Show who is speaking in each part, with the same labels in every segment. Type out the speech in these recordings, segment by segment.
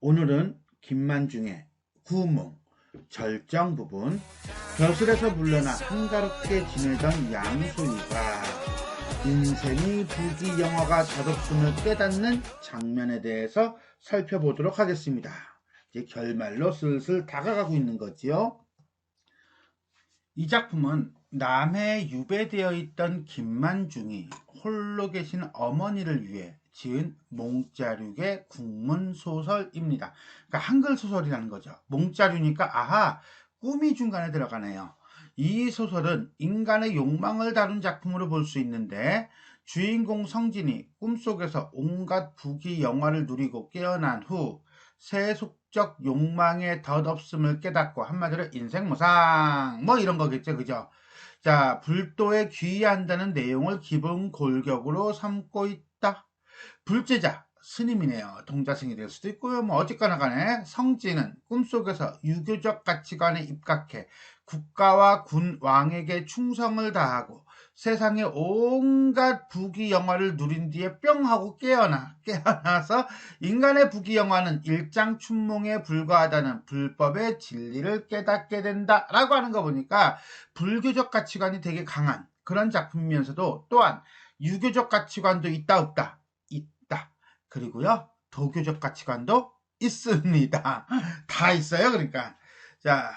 Speaker 1: 오늘은 김만중의 구몽, 절정 부분, 벼슬에서 물러나 한가롭게 지내던 양순이가 인생이 부귀영화가 덧없음을 깨닫는 장면에 대해서 살펴보도록 하겠습니다. 이제 결말로 슬슬 다가가고 있는 거지요. 이 작품은 남해에 유배되어 있던 김만중이 홀로 계신 어머니를 위해 지은 몽자륙의 국문소설입니다. 그러니까 한글 소설이라는 거죠. 몽자륙이니까 아하, 꿈이 중간에 들어가네요. 이 소설은 인간의 욕망을 다룬 작품으로 볼 수 있는데 주인공 성진이 꿈속에서 온갖 부귀영화를 누리고 깨어난 후 세속적 욕망의 덧없음을 깨닫고 한마디로 인생무상 뭐 이런 거겠죠, 그죠? 자, 불도에 귀의한다는 내용을 기본 골격으로 삼고 있다. 불제자 스님이네요. 동자승이 될 수도 있고요. 뭐 어쨌거나 간에 성진은 꿈속에서 유교적 가치관에 입각해 국가와 군 왕에게 충성을 다하고 세상의 온갖 부귀영화를 누린 뒤에 뿅 하고 깨어나서 인간의 부귀영화는 일장춘몽에 불과하다는 불법의 진리를 깨닫게 된다라고 하는 거 보니까 불교적 가치관이 되게 강한 그런 작품이면서도 또한 유교적 가치관도 있다 없다. 그리고요, 도교적 가치관도 있습니다. 다 있어요, 그러니까. 자,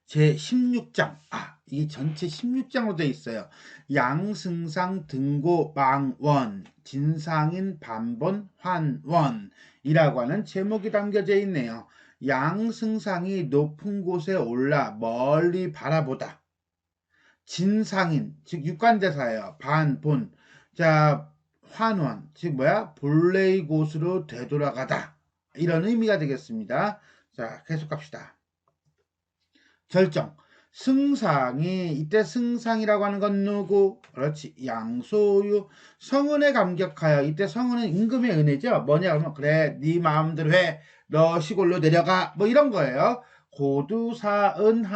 Speaker 1: 제 16장. 이게 전체 16장으로 되어 있어요. 양승상 등고 망원, 진상인 반본 환원이라고 하는 제목이 담겨져 있네요. 양승상이 높은 곳에 올라 멀리 바라보다. 진상인, 즉 육관대사예요. 반본. 자, 환원, 즉 본래의 곳으로 되돌아가다. 이런 의미가 되겠습니다. 자, 계속 갑시다. 절정. 승상이, 이때 승상이라고 하는 건 누구? 그렇지, 양소유. 성은에 감격하여, 이때 성은은 임금의 은혜죠. 뭐냐 그러면 그래, 네 마음대로 해. 너 시골로 내려가. 뭐 이런 거예요. 고두사은하고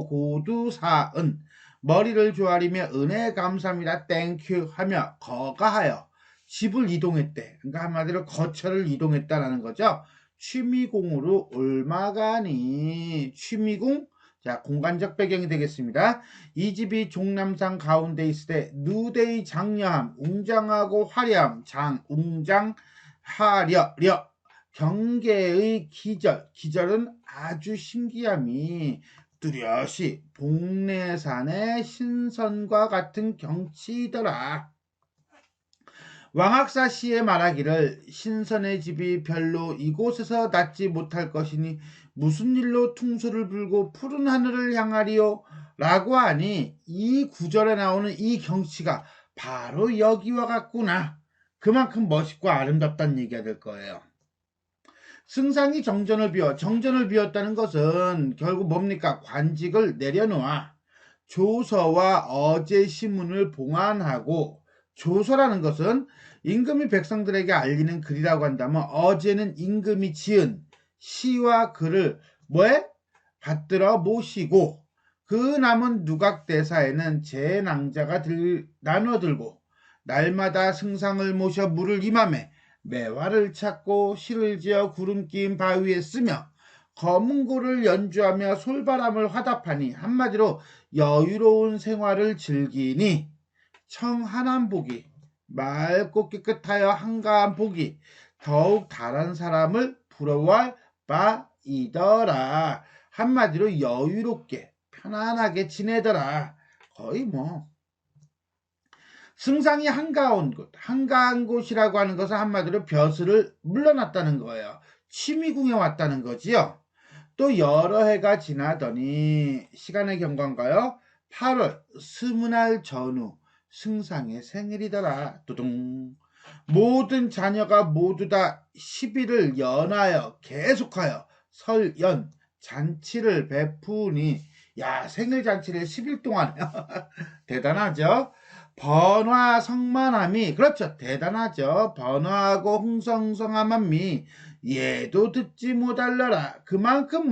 Speaker 1: 고두사은. 머리를 조아리며 은혜 감사합니다 땡큐 하며 거가하여 집을 이동했대. 그러니까 한마디로 거처를 이동했다라는 거죠. 취미궁으로 올마가니. 취미궁, 자, 공간적 배경이 되겠습니다. 이 집이 종남산 가운데 있을 때 누대의 장려함, 웅장하고 화려함, 웅장 화려려. 경계의 기절은 아주 신기함이 뚜렷이 복례산의 신선과 같은 경치이더라. 왕학사 씨의 말하기를 신선의 집이 별로 이곳에서 낫지 못할 것이니 무슨 일로 퉁소를 불고 푸른 하늘을 향하리요? 라고 하니 이 구절에 나오는 이 경치가 바로 여기와 같구나. 그만큼 멋있고 아름답다는 얘기가 될 거예요. 승상이 정전을 비웠다는 것은 결국 뭡니까? 관직을 내려놓아 조서와 어제 신문을 봉안하고, 조서라는 것은 임금이 백성들에게 알리는 글이라고 한다면 어제는 임금이 지은 시와 글을 받들어 모시고 그 남은 누각대사에는 제 낭자가 나눠들고 날마다 승상을 모셔 물을 임함에 매화를 찾고 실을 지어 구름 끼인 바위에 쓰며 검은고를 연주하며 솔바람을 화답하니 한마디로 여유로운 생활을 즐기니 청한한 복이 맑고 깨끗하여 한가한 복이 더욱 다른 사람을 부러워할 바이더라. 한마디로 여유롭게 편안하게 지내더라. 거의 승상이 한가한 곳이라고 하는 것은 한마디로 벼슬을 물러났다는 거예요. 취미궁에 왔다는 거지요. 또 여러 해가 지나더니 시간의 경과인가요? 8월 스문할 전후 승상의 생일이더라. 두둥. 모든 자녀가 모두 다 10일을 연하여 계속하여 설연 잔치를 베푸니, 야, 생일 잔치를 10일 동안 대단하죠. 번화성만함이, 그렇죠, 대단하죠. 번화하고 흥성성함함이 얘도 듣지 못할려라. 그만큼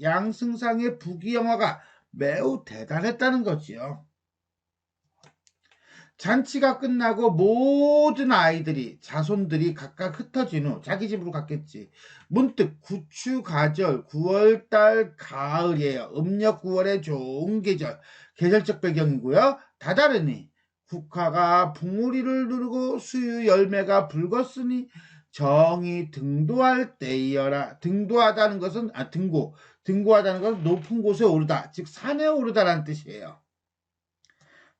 Speaker 1: 양승상의 부귀영화가 매우 대단했다는 거지요. 잔치가 끝나고 모든 아이들이 자손들이 각각 흩어진 후 자기 집으로 갔겠지. 문득 구추가절 9월달 가을이에요. 음력 9월의 좋은 계절. 계절적 배경이고요. 다다르니 국화가 붕우리를 누르고 수유 열매가 붉었으니 정이 등도할 때이여라. 등도하다는 것은 등고하다는 것은 높은 곳에 오르다, 즉 산에 오르다라는 뜻이에요.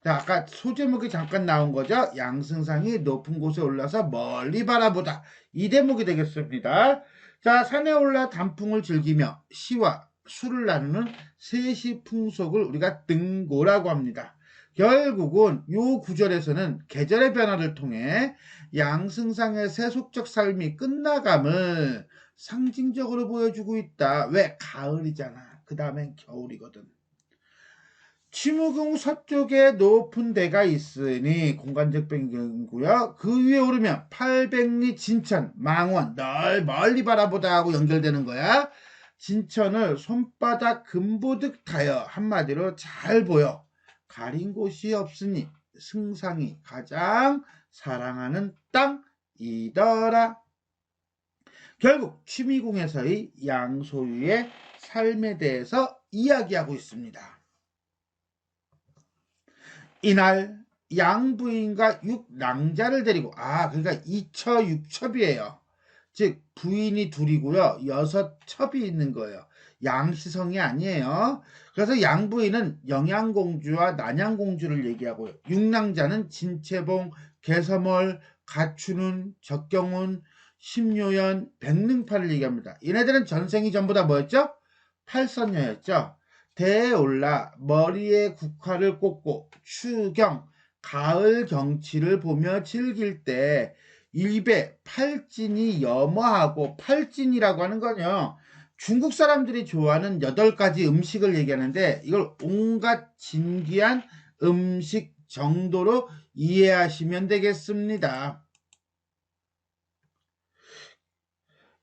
Speaker 1: 자, 아까 소제목이 잠깐 나온 거죠. 양승상이 높은 곳에 올라서 멀리 바라보다. 이 대목이 되겠습니다. 자, 산에 올라 단풍을 즐기며 시와 술을 나누는 세시 풍속을 우리가 등고라고 합니다. 결국은 요 구절에서는 계절의 변화를 통해 양승상의 세속적 삶이 끝나감을 상징적으로 보여주고 있다. 왜? 가을이잖아. 그 다음엔 겨울이거든. 취무궁 서쪽에 높은 데가 있으니 공간적 변경이고요. 그 위에 오르면 800리 진천, 망원, 널 멀리 바라보다 하고 연결되는 거야. 진천을 손바닥 금보득 타여 한마디로 잘 보여. 가린 곳이 없으니 승상이 가장 사랑하는 땅이더라. 결국 취미궁에서의 양소유의 삶에 대해서 이야기하고 있습니다. 이날 양부인과 육랑자를 데리고, 그러니까 이처육첩이에요. 즉 부인이 둘이고요, 6첩이 있는 거예요. 양시성이 아니에요. 그래서 양부인은 영양공주와 난양공주를 얘기하고요, 육랑자는 진채봉, 개서멀, 가춘운, 적경운, 심요연, 백능파를 얘기합니다. 얘네들은 전생이 전부 다 뭐였죠? 팔선녀였죠. 대에 올라 머리에 국화를 꽂고 추경, 가을 경치를 보며 즐길 때 입에 팔진이 염화하고, 팔진이라고 하는 건요, 중국 사람들이 좋아하는 8가지 음식을 얘기하는데 이걸 온갖 진귀한 음식 정도로 이해하시면 되겠습니다.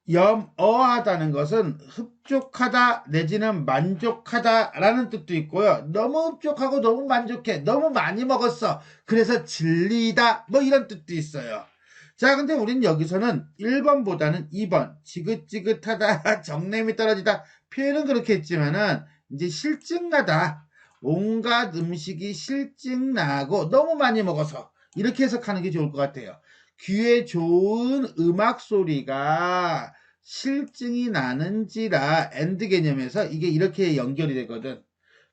Speaker 1: 염어하다는 것은 흡족하다 내지는 만족하다라는 뜻도 있고요. 너무 흡족하고 너무 만족해, 너무 많이 먹었어, 그래서 질리다, 뭐 이런 뜻도 있어요. 자, 근데 우린 여기서는 1번보다는 2번 지긋지긋하다, 정냄이 떨어지다 표현은 그렇게 했지만은 이제 실증나다, 온갖 음식이 실증나고 너무 많이 먹어서, 이렇게 해석하는 게 좋을 것 같아요. 귀에 좋은 음악 소리가 실증이 나는지라 엔드 개념에서 이게 이렇게 연결이 되거든.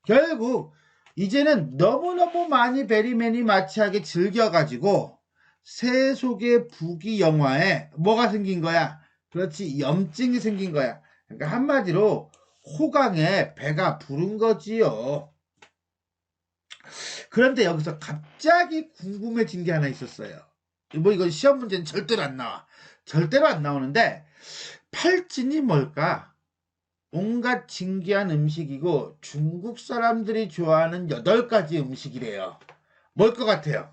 Speaker 1: 결국 이제는 너무너무 많이 베리맨이 마치하게 즐겨가지고 세속의 부귀영화에 뭐가 생긴 거야? 그렇지, 염증이 생긴 거야. 그러니까 한마디로 호강에 배가 부른 거지요. 그런데 여기서 갑자기 궁금해진 게 하나 있었어요. 뭐 이건 시험 문제는 절대로 안 나와. 절대로 안 나오는데, 팔진이 뭘까? 온갖 진귀한 음식이고 중국 사람들이 좋아하는 8가지 음식이래요. 뭘 것 같아요?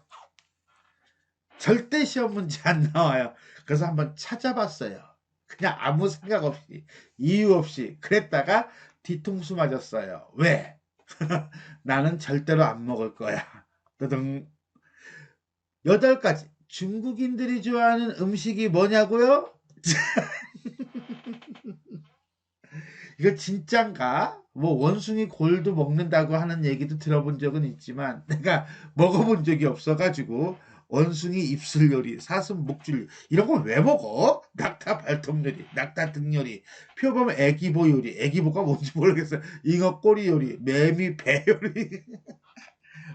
Speaker 1: 절대 시험 문제 안 나와요. 그래서 한번 찾아봤어요. 그냥 아무 생각 없이, 이유 없이. 그랬다가 뒤통수 맞았어요. 왜? 나는 절대로 안 먹을 거야. 뜨등. 8가지. 중국인들이 좋아하는 음식이 뭐냐고요? 이거 진짠가? 뭐 원숭이 골도 먹는다고 하는 얘기도 들어본 적은 있지만 내가 먹어본 적이 없어가지고, 원숭이 입술 요리, 사슴 목줄 이런 걸 왜 먹어? 낙타 발톱 요리, 낙타 등 요리, 표범 애기보 요리, 애기보가 뭔지 모르겠어요. 잉어 꼬리 요리, 매미 배 요리,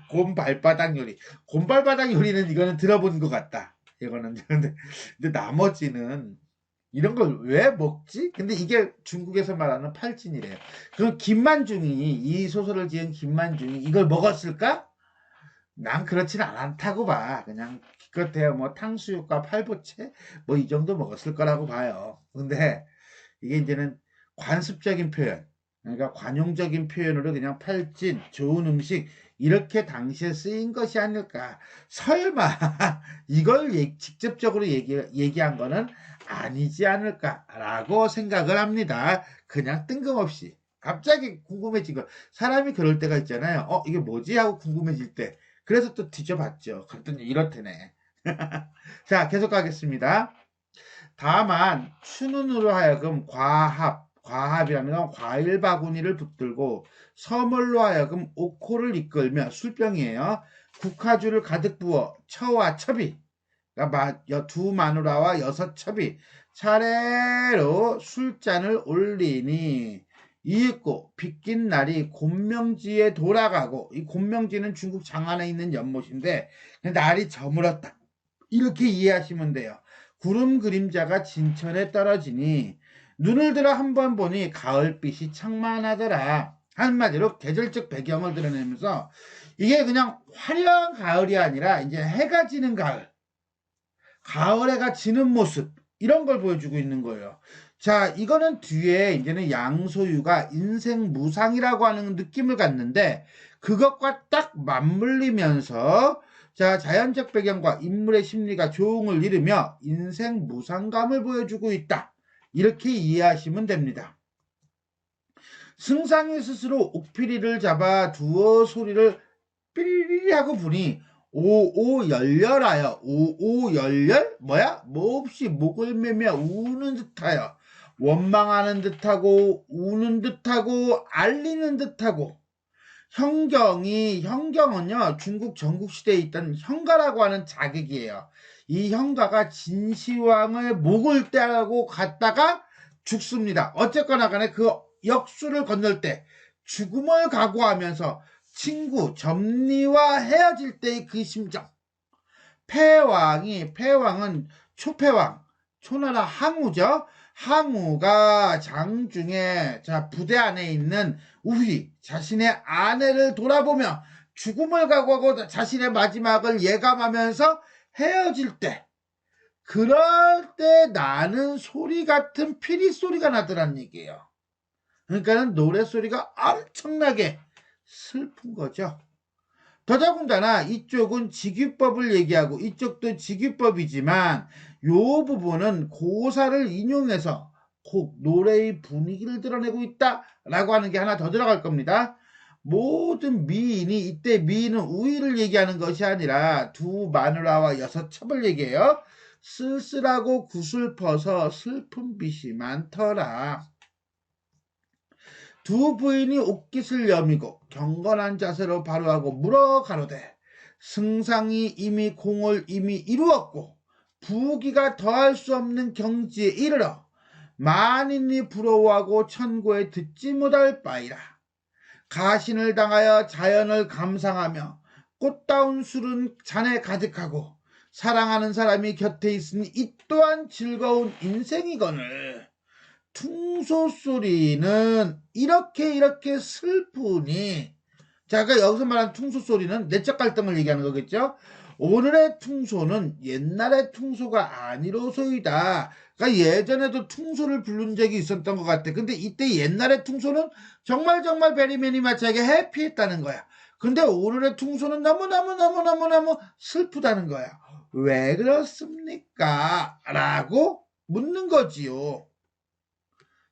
Speaker 1: 곰 발바닥 요리. 곰 발바닥 요리는 이거는 들어본 것 같다. 이거는 근데 나머지는 이런 걸 왜 먹지? 근데 이게 중국에서 말하는 팔진이래요. 그럼 김만중이, 이 소설을 지은 김만중이 이걸 먹었을까? 난 그렇지는 않다고 봐. 그냥 기껏해야 뭐 탕수육과 팔보채 뭐 이 정도 먹었을 거라고 봐요. 근데 이게 이제는 관습적인 표현, 그러니까 관용적인 표현으로 그냥 팔진, 좋은 음식 이렇게 당시에 쓰인 것이 아닐까. 설마 이걸 직접적으로 얘기한 거는 아니지 않을까라고 생각을 합니다. 그냥 뜬금없이 갑자기 궁금해진 거. 사람이 그럴 때가 있잖아요. 이게 뭐지? 하고 궁금해질 때 그래서 또 뒤져봤죠. 그랬더니 이렇대네. 자, 계속 가겠습니다. 다만 춘운으로 하여금 과합이라면 과일 바구니를 붙들고 서물로 하여금 옥호를 이끌며 술병이에요. 국화주를 가득 부어 처와 첩이 그러니까 두 마누라와 여섯 첩이 차례로 술잔을 올리니 이윽고 빗긴 날이 곤명지에 돌아가고, 이 곤명지는 중국 장안에 있는 연못인데 날이 저물었다, 이렇게 이해하시면 돼요. 구름 그림자가 진천에 떨어지니 눈을 들어 한번 보니 가을빛이 창만하더라. 한마디로 계절적 배경을 드러내면서 이게 그냥 화려한 가을이 아니라 이제 해가 지는 가을, 가을해가 지는 모습, 이런 걸 보여주고 있는 거예요. 자, 이거는 뒤에 이제는 양소유가 인생 무상이라고 하는 느낌을 갖는데 그것과 딱 맞물리면서 자, 자연적 배경과 인물의 심리가 조응을 이루며 인생 무상감을 보여주고 있다, 이렇게 이해하시면 됩니다. 승상이 스스로 옥피리를 잡아 두어 소리를 삐리리 하고 부니 오오열렬하여, 오오열렬 뭐야? 몹시 목을 매며 우는 듯하여, 원망하는 듯하고 우는 듯하고 알리는 듯하고. 현경은요 중국 전국시대에 있던 현가라고 하는 자객이에요. 이 현가가 진시황을 목을 떼라고 갔다가 죽습니다. 어쨌거나 간에 그 역수를 건널 때 죽음을 각오하면서 친구 점리와 헤어질 때의 그 심정. 패왕은 초패왕, 초나라 항우죠. 항우가 장중에 부대 안에 있는 우휘, 자신의 아내를 돌아보며 죽음을 각오하고 자신의 마지막을 예감하면서 헤어질 때, 그럴 때 나는 소리 같은 피리 소리가 나더란 얘기예요. 그러니까는 노래소리가 엄청나게 슬픈 거죠. 더더군다나 이쪽은 직유법을 얘기하고 이쪽도 직유법이지만 요 부분은 고사를 인용해서 곡 노래의 분위기를 드러내고 있다라고 하는 게 하나 더 들어갈 겁니다. 모든 미인이, 이때 미인은 우위를 얘기하는 것이 아니라 두 마누라와 여섯 첩을 얘기해요. 쓸쓸하고 구슬퍼서 슬픈 빛이 많더라. 두 부인이 옷깃을 여미고 경건한 자세로 바로하고 물어 가로되, 승상이 이미 공을 이미 이루었고 부귀가 더할 수 없는 경지에 이르러 만인이 부러워하고 천고에 듣지 못할 바이라. 가신을 당하여 자연을 감상하며 꽃다운 술은 잔에 가득하고 사랑하는 사람이 곁에 있으니 이 또한 즐거운 인생이거늘. 퉁소 소리는 이렇게 슬프니, 자, 그러니까 여기서 말하는 퉁소 소리는 내적 갈등을 얘기하는 거겠죠. 오늘의 퉁소는 옛날의 퉁소가 아니로소이다. 그러니까 예전에도 퉁소를 부른 적이 있었던 것 같아. 근데 이때 옛날의 퉁소는 정말 베리매니 마치하게 해피했다는 거야. 근데 오늘의 퉁소는 너무 슬프다는 거야. 왜 그렇습니까? 라고 묻는 거지요.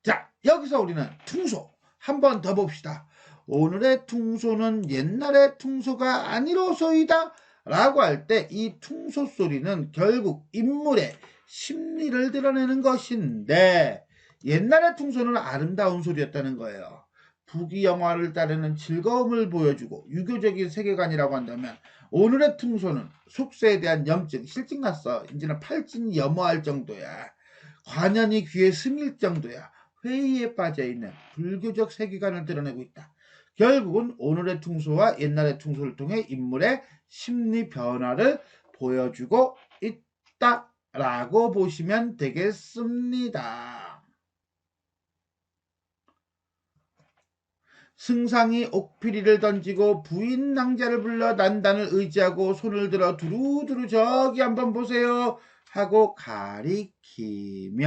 Speaker 1: 자, 여기서 우리는 퉁소 한 번 더 봅시다. 오늘의 퉁소는 옛날의 퉁소가 아니로소이다 라고 할 때 이 퉁소 소리는 결국 인물의 심리를 드러내는 것인데, 옛날의 퉁소는 아름다운 소리였다는 거예요. 부귀영화를 따르는 즐거움을 보여주고 유교적인 세계관이라고 한다면, 오늘의 퉁소는 속세에 대한 염증, 실증 났어, 이제는 팔진 염어할 정도야, 관연이 귀에 스밀 정도야, 회의에 빠져있는 불교적 세계관을 드러내고 있다. 결국은 오늘의 퉁소와 옛날의 퉁소를 통해 인물의 심리 변화를 보여주고 있다라고 보시면 되겠습니다. 승상이 옥피리를 던지고 부인 낭자를 불러 난단을 의지하고 손을 들어 두루두루 저기 한번 보세요 하고 가리키며,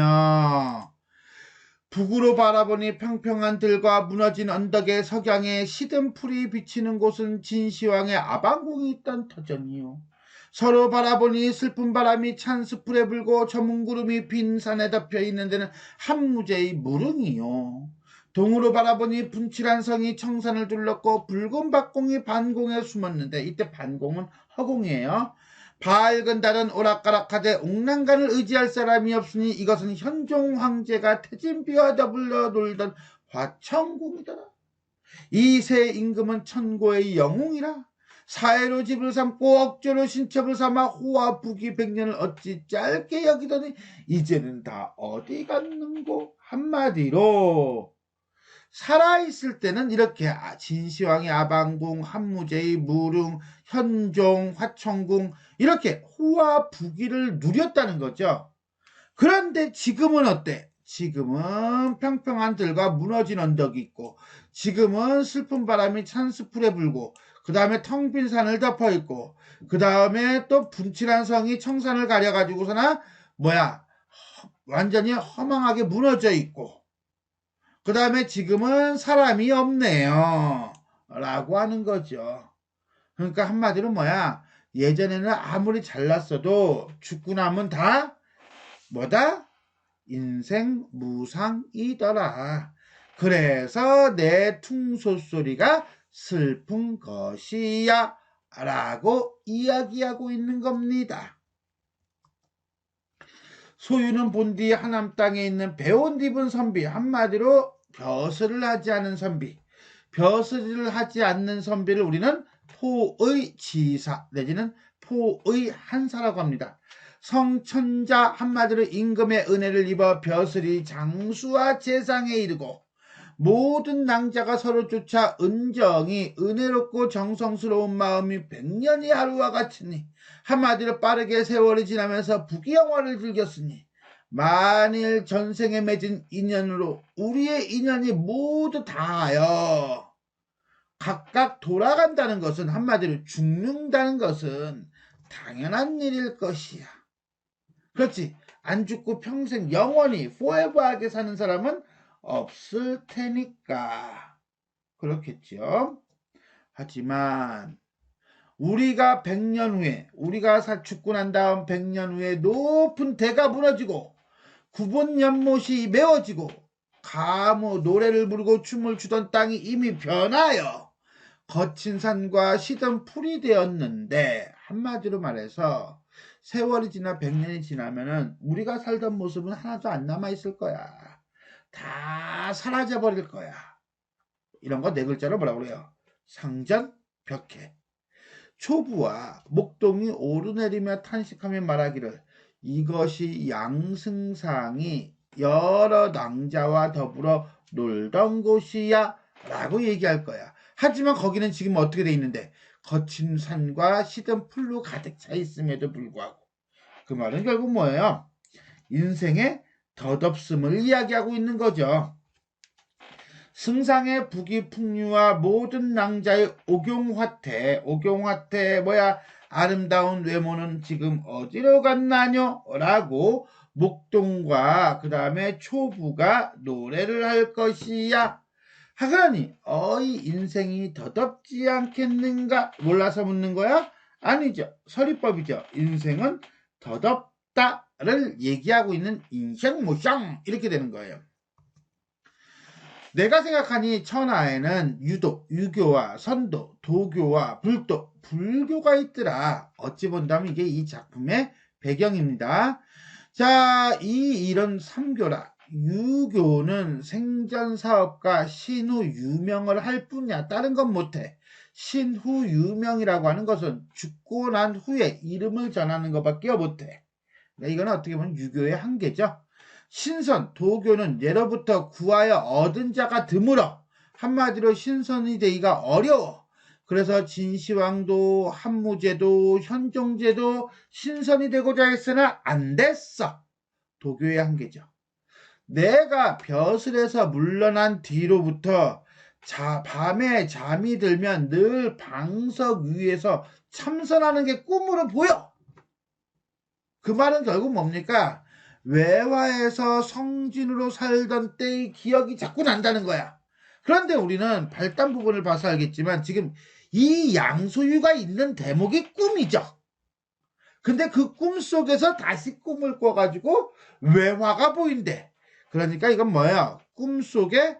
Speaker 1: 북으로 바라보니 평평한 들과 무너진 언덕의 석양에 시든 풀이 비치는 곳은 진시황의 아방궁이 있던 터전이요. 서로 바라보니 슬픈 바람이 찬 숯불에 불고 저문 구름이 빈 산에 덮여 있는 데는 한무제의 무릉이요. 동으로 바라보니 분칠한 성이 청산을 둘렀고 붉은 박공이 반공에 숨었는데, 이때 반공은 허공이에요. 밝은 달은 오락가락하되 옥랑간을 의지할 사람이 없으니 이것은 현종 황제가 태진비와 더불어 놀던 화천궁이더라. 이 새 임금은 천고의 영웅이라. 사해로 집을 삼고 억지로 신첩을 삼아 호와 부귀 백년을 어찌 짧게 여기더니 이제는 다 어디 갔는고. 한마디로 살아있을 때는 이렇게 진시황의 아방궁, 한무제의 무릉, 현종, 화천궁 이렇게 호와 부귀를 누렸다는 거죠. 그런데 지금은 어때? 지금은 평평한 들과 무너진 언덕이 있고, 지금은 슬픈 바람이 찬스풀에 불고, 그 다음에 텅 빈 산을 덮어 있고, 그 다음에 또 분칠한 성이 청산을 가려가지고서나 완전히 허망하게 무너져 있고, 그 다음에 지금은 사람이 없네요 라고 하는 거죠. 그러니까 한마디로 예전에는 아무리 잘났어도 죽고 나면 다 인생 무상이더라. 그래서 내 퉁소소리가 슬픈 것이야 라고 이야기하고 있는 겁니다. 소유는 본디 하남 땅에 있는 배옷 입은 선비, 한마디로 벼슬을 하지 않은 선비, 벼슬을 하지 않는 선비를 우리는 포의 지사 내지는 포의 한사라고 합니다. 성천자, 한마디로 임금의 은혜를 입어 벼슬이 장수와 재상에 이르고 모든 낭자가 서로 쫓아 은정이 은혜롭고 정성스러운 마음이 백년이 하루와 같으니, 한마디로 빠르게 세월이 지나면서 부귀영화를 즐겼으니 만일 전생에 맺은 인연으로 우리의 인연이 모두 다하여 각각 돌아간다는 것은, 한마디로 죽는다는 것은 당연한 일일 것이야. 그렇지, 안 죽고 평생 영원히 forever하게 사는 사람은 없을 테니까 그렇겠죠. 하지만 우리가 100년 후에, 우리가 죽고 난 다음 100년 후에 높은 대가 무너지고 구본 연못이 메워지고 가무 노래를 부르고 춤을 추던 땅이 이미 변하여 거친 산과 시든 풀이 되었는데, 한마디로 말해서 세월이 지나 100년이 지나면은 우리가 살던 모습은 하나도 안 남아있을 거야. 다 사라져 버릴 거야. 이런 거 네 글자로 뭐라고 그래요? 상전벽해. 초부와 목동이 오르내리며 탄식하며 말하기를 이것이 양승상이 여러 낭자와 더불어 놀던 곳이야 라고 얘기할 거야. 하지만 거기는 지금 어떻게 돼 있는데 거친 산과 시든 풀로 가득 차 있음에도 불구하고, 그 말은 결국 뭐예요? 인생의 덧없음을 이야기하고 있는 거죠. 승상의 부귀 풍류와 모든 낭자의 오경화태 아름다운 외모는 지금 어디로 갔나뇨? 라고 목동과 그 다음에 초부가 노래를 할 것이야. 하그라니 어이 인생이 덧없지 않겠는가? 몰라서 묻는 거야? 아니죠. 서리법이죠. 인생은 덧없다를 얘기하고 있는 인생모샹 이렇게 되는 거예요. 내가 생각하니 천하에는 유도, 유교와 선도, 도교와 불도, 불교가 있더라. 어찌 본다면 이게 이 작품의 배경입니다. 자, 이런 삼교라. 유교는 생전사업가 신후 유명을 할 뿐이야. 다른 건 못해. 신후 유명이라고 하는 것은 죽고 난 후에 이름을 전하는 것밖에 못해. 이건 어떻게 보면 유교의 한계죠. 신선, 도교는 예로부터 구하여 얻은 자가 드물어. 한마디로 신선이 되기가 어려워. 그래서 진시황도 한무제도 현종제도 신선이 되고자 했으나 안 됐어. 도교의 한계죠. 내가 벼슬에서 물러난 뒤로부터 밤에 잠이 들면 늘 방석 위에서 참선하는 게 꿈으로 보여. 그 말은 결국 뭡니까? 외화에서 성진으로 살던 때의 기억이 자꾸 난다는 거야. 그런데 우리는 발단 부분을 봐서 알겠지만 지금 이 양소유가 있는 대목이 꿈이죠. 근데 그 꿈 속에서 다시 꿈을 꿔가지고 외화가 보인대. 그러니까 이건 뭐야? 꿈속에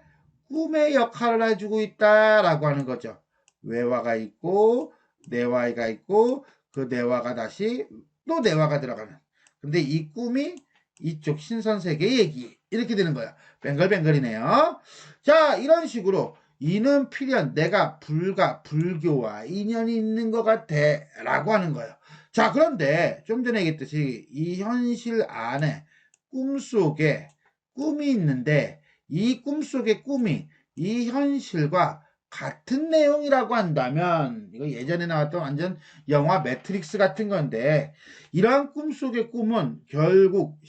Speaker 1: 꿈의 역할을 해주고 있다라고 하는 거죠. 외화가 있고 내화가 있고 그 내화가 다시 또 내화가 들어가는. 근데 이 꿈이 이쪽 신선세계 얘기 이렇게 되는 거야. 뱅글뱅글이네요. 자, 이런 식으로 이는 필연 내가 불교와 인연이 있는 것 같아 라고 하는 거예요. 자, 그런데 좀 전에 얘기했듯이 이 현실 안에 꿈속에 꿈이 있는데 이 꿈속의 꿈이 이 현실과 같은 내용이라고 한다면 이거 예전에 나왔던 완전 영화 매트릭스 같은 건데 이러한 꿈속의 꿈은 결국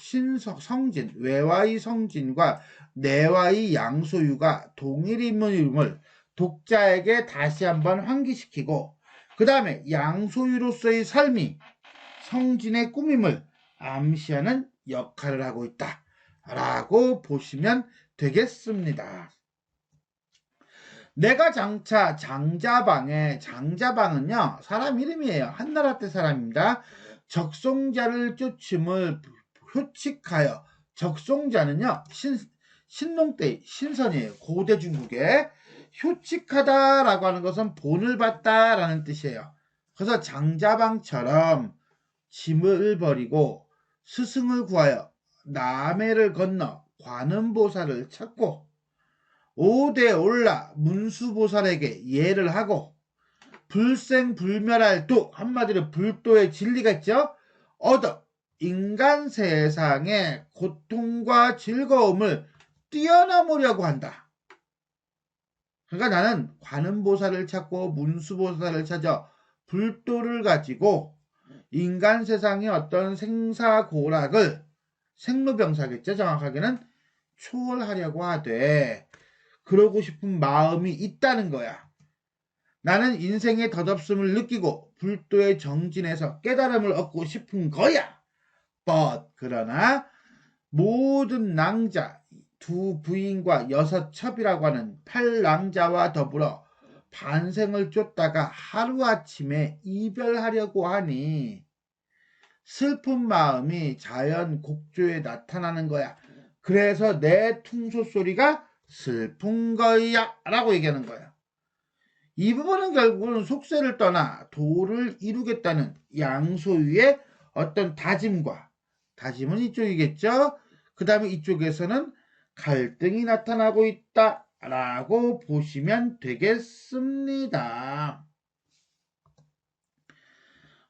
Speaker 1: 성진, 외화의 성진과 내화의 양소유가 동일임을 독자에게 다시 한번 환기시키고 그 다음에 양소유로서의 삶이 성진의 꿈임을 암시하는 역할을 하고 있다 라고 보시면 되겠습니다. 내가 장차 장자방은요 사람 이름이에요. 한나라 때 사람입니다. 적송자를 쫓음을 효칙하여 적송자는요 신농 때 신선이에요. 고대 중국에 효칙하다라고 하는 것은 본을 봤다라는 뜻이에요. 그래서 장자방처럼 짐을 버리고 스승을 구하여 남해를 건너 관음보살을 찾고 5대 올라 문수보살에게 예를 하고 불생불멸할 도, 한마디로 불도의 진리가 있죠. 얻어 인간 세상의 고통과 즐거움을 뛰어넘으려고 한다. 그러니까 나는 관음보살을 찾고 문수보살을 찾아 불도를 가지고 인간 세상의 어떤 생사고락을 생로병사겠죠. 정확하게는 초월하려고 하되 그러고 싶은 마음이 있다는 거야. 나는 인생의 덧없음을 느끼고 불도의 정진에서 깨달음을 얻고 싶은 거야. 그러나 모든 낭자, 두 부인과 6첩이라고 하는 8낭자와 더불어 반생을 쫓다가 하루아침에 이별하려고 하니 슬픈 마음이 자연 곡조에 나타나는 거야. 그래서 내 퉁소소리가 슬픈 거야 라고 얘기하는 거야. 이 부분은 결국은 속세를 떠나 도를 이루겠다는 양소유의 어떤 다짐은 이쪽이겠죠. 그 다음에 이쪽에서는 갈등이 나타나고 있다라고 보시면 되겠습니다.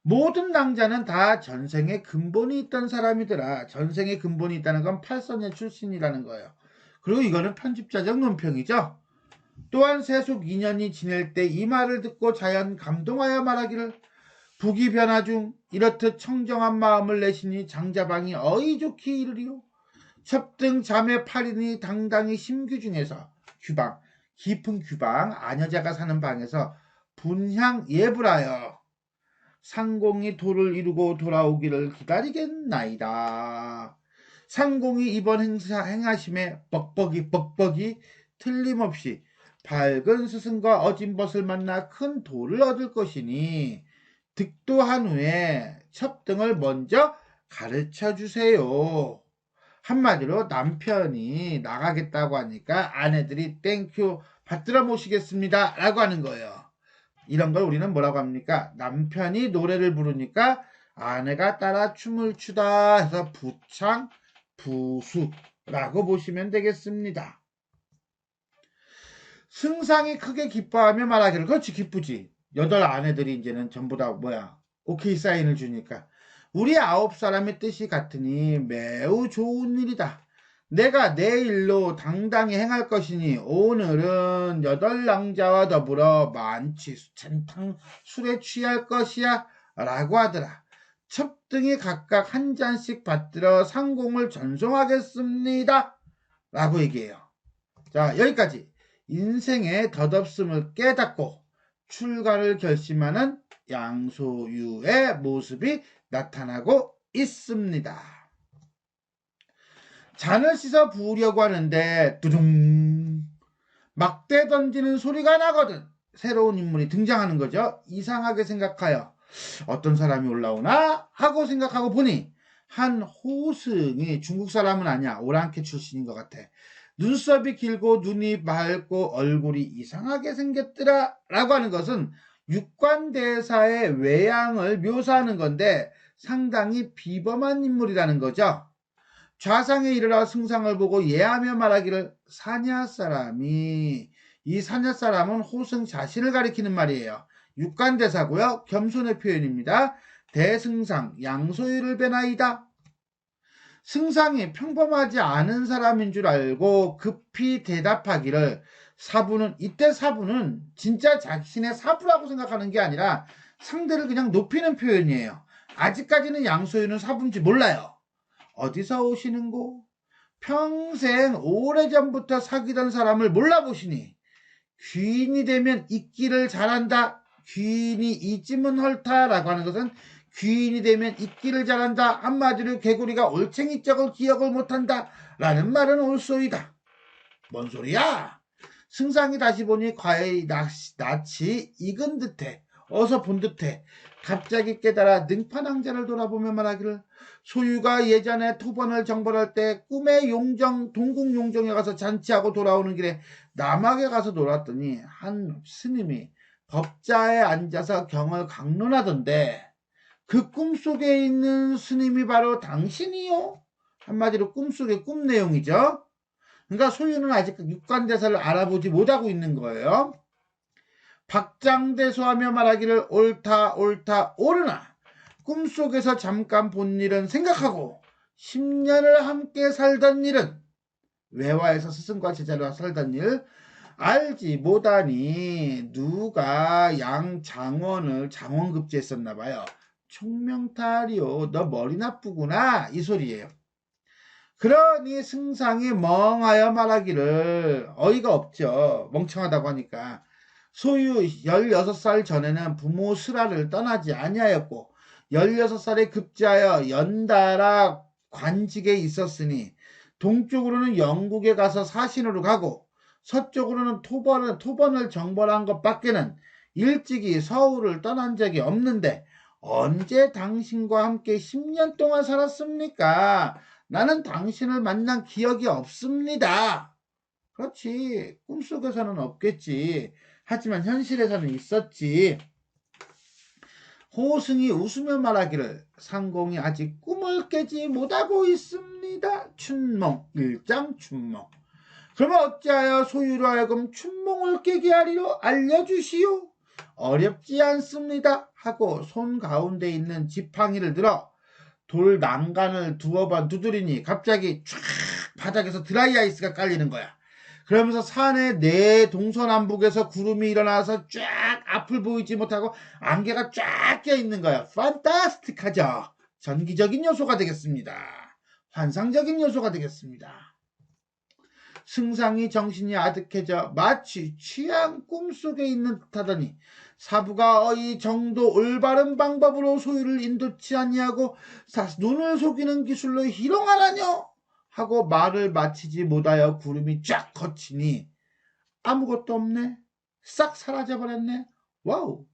Speaker 1: 모든 낭자는 다 전생에 근본이 있던 사람이더라. 전생에 근본이 있다는 건 팔선의 출신이라는 거예요. 그리고 이거는 편집자적 논평이죠. 또한 세속 인연이 지낼 때 이 말을 듣고 자연 감동하여 말하기를 북이 변화 중 이렇듯 청정한 마음을 내시니 장자방이 어이 좋기 이르리요. 첩등 자매 8인이 당당히 심규 중에서 규방, 깊은 규방, 아녀자가 사는 방에서 분향 예불하여 상공이 도를 이루고 돌아오기를 기다리겠나이다. 상공이 이번 행하심에 뻑뻑이 틀림없이 밝은 스승과 어진 벗을 만나 큰 도를 얻을 것이니 득도한 후에 첩등을 먼저 가르쳐 주세요. 한마디로 남편이 나가겠다고 하니까 아내들이 땡큐 받들어 모시겠습니다 라고 하는 거예요. 이런 걸 우리는 뭐라고 합니까? 남편이 노래를 부르니까 아내가 따라 춤을 추다 해서 부창, 부수라고 보시면 되겠습니다. 승상이 크게 기뻐하며 말하기를 그렇지 기쁘지. 8 아내들이 이제는 전부 다 오케이 사인을 주니까 우리 9사람의 뜻이 같으니 매우 좋은 일이다. 내가 내일로 당당히 행할 것이니 오늘은 8낭자와 더불어 만취 수찬탕 술에 취할 것이야 라고 하더라. 첩등이 각각 한 잔씩 받들어 상공을 전송하겠습니다 라고 얘기해요. 자, 여기까지 인생의 덧없음을 깨닫고 출가를 결심하는 양소유의 모습이 나타나고 있습니다. 잔을 씻어 부으려고 하는데 두둥 막대 던지는 소리가 나거든. 새로운 인물이 등장하는 거죠. 이상하게 생각하여 어떤 사람이 올라오나 하고 생각하고 보니 한 호승이 중국 사람은 아니야. 오랑캐 출신인 것 같아. 눈썹이 길고 눈이 밝고 얼굴이 이상하게 생겼더라 라고 하는 것은 육관대사의 외양을 묘사하는 건데 상당히 비범한 인물이라는 거죠. 좌상에 이르러 승상을 보고 예하며 말하기를 사냐 사람이, 이 사냐 사람은 호승 자신을 가리키는 말이에요. 육관대사고요. 겸손의 표현입니다. 대승상 양소유를 베나이다. 승상이 평범하지 않은 사람인 줄 알고 급히 대답하기를, 이때 사부는 진짜 자신의 사부라고 생각하는 게 아니라 상대를 그냥 높이는 표현이에요. 아직까지는 양소유는 사부인지 몰라요. 어디서 오시는고? 평생 오래전부터 사귀던 사람을 몰라보시니 귀인이 되면 잊기를 잘한다. 귀인이 잊으면 헐다라고 하는 것은 귀인이 되면 잊기를 잘한다. 한마디로 개구리가 올챙이 쩍을 기억을 못한다 라는 말은 옳소이다. 뭔 소리야? 승상이 다시 보니 과히 낯이 익은 듯해 어서 본 듯해 갑자기 깨달아 능판왕자를 돌아보며 말하기를, 소유가 예전에 토번을 정벌할 때 꿈의 용정 동국 용정에 가서 잔치하고 돌아오는 길에 남학에 가서 놀았더니 한 스님이 법자에 앉아서 경을 강론하던데 그 꿈속에 있는 스님이 바로 당신이요? 한마디로 꿈속의 꿈 내용이죠. 그러니까 소유는 아직 육관대사를 알아보지 못하고 있는 거예요. 박장대소하며 말하기를 옳다 옳다 옳으나 꿈속에서 잠깐 본 일은 생각하고 10년을 함께 살던 일은, 외화에서 스승과 제자로 살던 일 알지 못하니 누가 양장원을 장원급제했었나 봐요. 총명탈이요 너 머리 나쁘구나 이 소리예요. 그러니 승상이 멍하여 말하기를, 어이가 없죠. 멍청하다고 하니까. 소유 16살 전에는 부모 슬하를 떠나지 아니하였고 16살에 급제하여 연달아 관직에 있었으니 동쪽으로는 영국에 가서 사신으로 가고 서쪽으로는 토번을 정벌한 것밖에는 일찍이 서울을 떠난 적이 없는데 언제 당신과 함께 10년 동안 살았습니까? 나는 당신을 만난 기억이 없습니다. 그렇지. 꿈속에서는 없겠지. 하지만 현실에서는 있었지. 호승이 웃으며 말하기를, 상공이 아직 꿈을 깨지 못하고 있습니다. 춘몽, 일장 춘몽. 그러면 어찌하여 소유로 하여금 춘몽을 깨게 하리로 알려주시오. 어렵지 않습니다. 하고 손 가운데 있는 지팡이를 들어 돌 난간을 두어 번 두드리니 갑자기 쫙 바닥에서 드라이 아이스가 깔리는 거야. 그러면서 산의 내 동서남북에서 구름이 일어나서 쫙 앞을 보이지 못하고 안개가 쫙 껴있는 거야. 판타스틱하죠. 전기적인 요소가 되겠습니다. 환상적인 요소가 되겠습니다. 승상이 정신이 아득해져 마치 취한 꿈속에 있는 듯하더니 사부가 이 정도 올바른 방법으로 소유를 인도치 아니하고 눈을 속이는 기술로 희롱하라뇨 하고 말을 마치지 못하여 구름이 쫙 걷히니 아무것도 없네. 싹 사라져버렸네. 와우.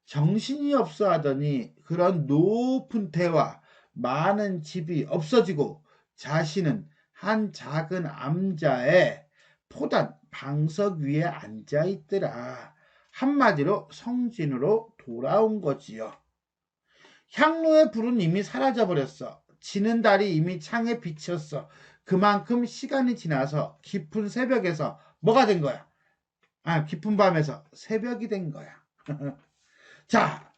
Speaker 1: 정신이 없어 하더니 그런 높은 대와 많은 집이 없어지고 자신은 한 작은 암자에 포단 방석 위에 앉아있더라. 한마디로 성진으로 돌아온 거지요. 향로의 불은 이미 사라져버렸어. 지는 달이 이미 창에 비쳤어. 그만큼 시간이 지나서 깊은 새벽에서 뭐가 된 거야? 깊은 밤에서 새벽이 된 거야. 자,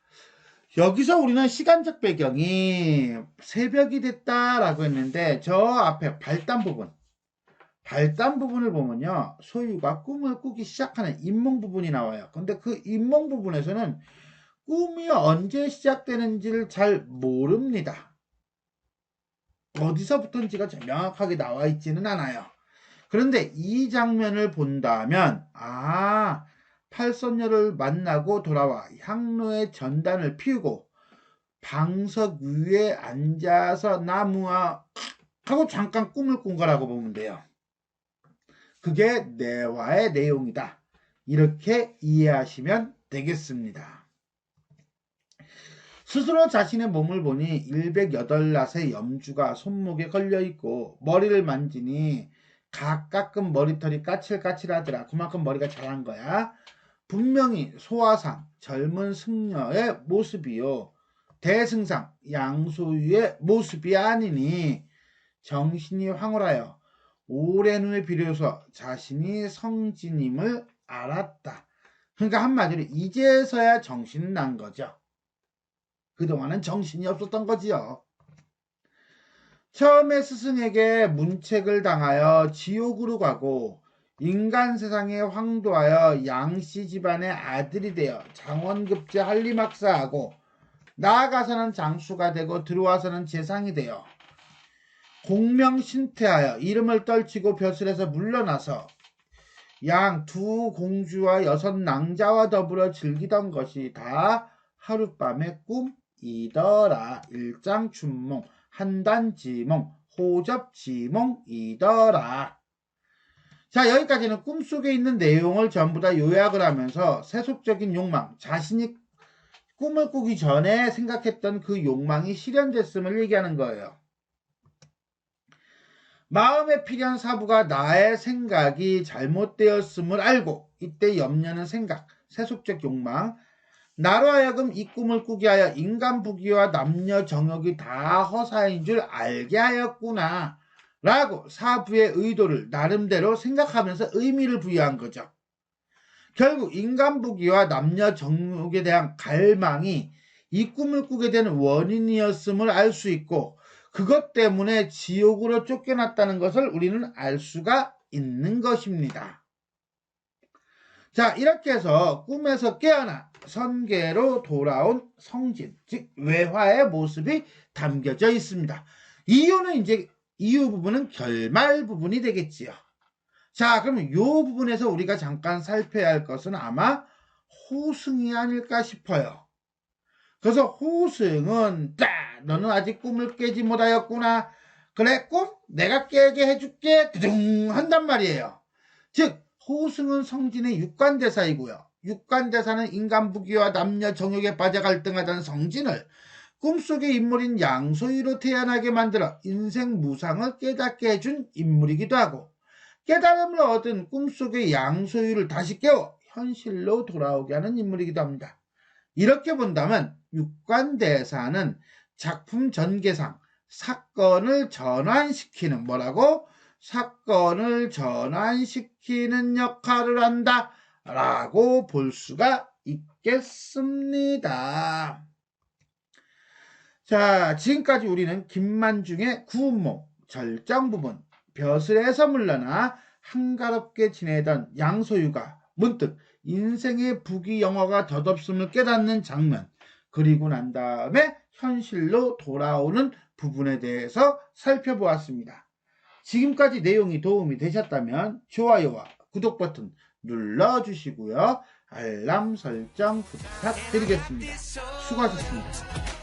Speaker 1: 여기서 우리는 시간적 배경이 새벽이 됐다라고 했는데 저 앞에 발단 부분을 보면요. 소유가 꿈을 꾸기 시작하는 인몽 부분이 나와요. 근데 그 인몽 부분에서는 꿈이 언제 시작되는지를 잘 모릅니다. 어디서부터인지가 명확하게 나와 있지는 않아요. 그런데 이 장면을 본다면 팔선녀를 만나고 돌아와 향로의 전단을 피우고 방석 위에 앉아서 나무와 하고 잠깐 꿈을 꾼 거라고 보면 돼요. 그게 내화의 내용이다. 이렇게 이해하시면 되겠습니다. 스스로 자신의 몸을 보니 108낫의 염주가 손목에 걸려있고 머리를 만지니 가끔 머리털이 까칠까칠하더라. 그만큼 머리가 자란 거야. 분명히 소화상 젊은 승려의 모습이요. 대승상 양소유의 모습이 아니니 정신이 황홀하여 오랜 후에 비로소 자신이 성진임을 알았다. 그러니까 한마디로 이제서야 정신이 난 거죠. 그동안은 정신이 없었던 거지요. 처음에 스승에게 문책을 당하여 지옥으로 가고 인간 세상에 황도하여 양씨 집안의 아들이 되어 장원급제 한림학사하고 나아가서는 장수가 되고 들어와서는 재상이 되어 공명신퇴하여 이름을 떨치고 벼슬에서 물러나서 양 두 공주와 6 낭자와 더불어 즐기던 것이 다 하룻밤의 꿈이더라. 일장춘몽, 한단지몽, 호접지몽이더라. 자, 여기까지는 꿈속에 있는 내용을 전부 다 요약을 하면서 세속적인 욕망, 자신이 꿈을 꾸기 전에 생각했던 그 욕망이 실현됐음을 얘기하는 거예요. 마음에 필요한 사부가 나의 생각이 잘못되었음을 알고 이때 염려는 생각, 세속적 욕망, 나로 하여금 이 꿈을 꾸게 하여 인간 부귀와 남녀 정욕이 다 허사인 줄 알게 하였구나 라고 사부의 의도를 나름대로 생각하면서 의미를 부여한 거죠. 결국 인간 부귀와 남녀 정욕에 대한 갈망이 이 꿈을 꾸게 된 원인이었음을 알 수 있고 그것 때문에 지옥으로 쫓겨났다는 것을 우리는 알 수가 있는 것입니다. 자, 이렇게 해서 꿈에서 깨어나 선계로 돌아온 성진, 즉 외화의 모습이 담겨져 있습니다. 이유 부분은 결말 부분이 되겠지요. 자, 그러면 이 부분에서 우리가 잠깐 살펴야 할 것은 아마 호승이 아닐까 싶어요. 그래서 호승은 너는 아직 꿈을 깨지 못하였구나. 그래, 꿈 내가 깨게 해줄게. 두둥 한단 말이에요. 즉 호승은 성진의 육관대사이고요. 육관대사는 인간 부귀와 남녀 정욕에 빠져 갈등하던 성진을 꿈속의 인물인 양소유로 태어나게 만들어 인생 무상을 깨닫게 해준 인물이기도 하고 깨달음을 얻은 꿈속의 양소유를 다시 깨워 현실로 돌아오게 하는 인물이기도 합니다. 이렇게 본다면 육관대사는 작품 전개상 사건을 전환시키는 사건을 전환시키는 역할을 한다 라고 볼 수가 있겠습니다. 자, 지금까지 우리는 김만중의 구운몽 절정 부분, 벼슬에서 물러나 한가롭게 지내던 양소유가 문득 인생의 부귀영화가 덧없음을 깨닫는 장면, 그리고 난 다음에 현실로 돌아오는 부분에 대해서 살펴보았습니다. 지금까지 내용이 도움이 되셨다면 좋아요와 구독 버튼 눌러주시고요. 알람 설정 부탁드리겠습니다. 수고하셨습니다.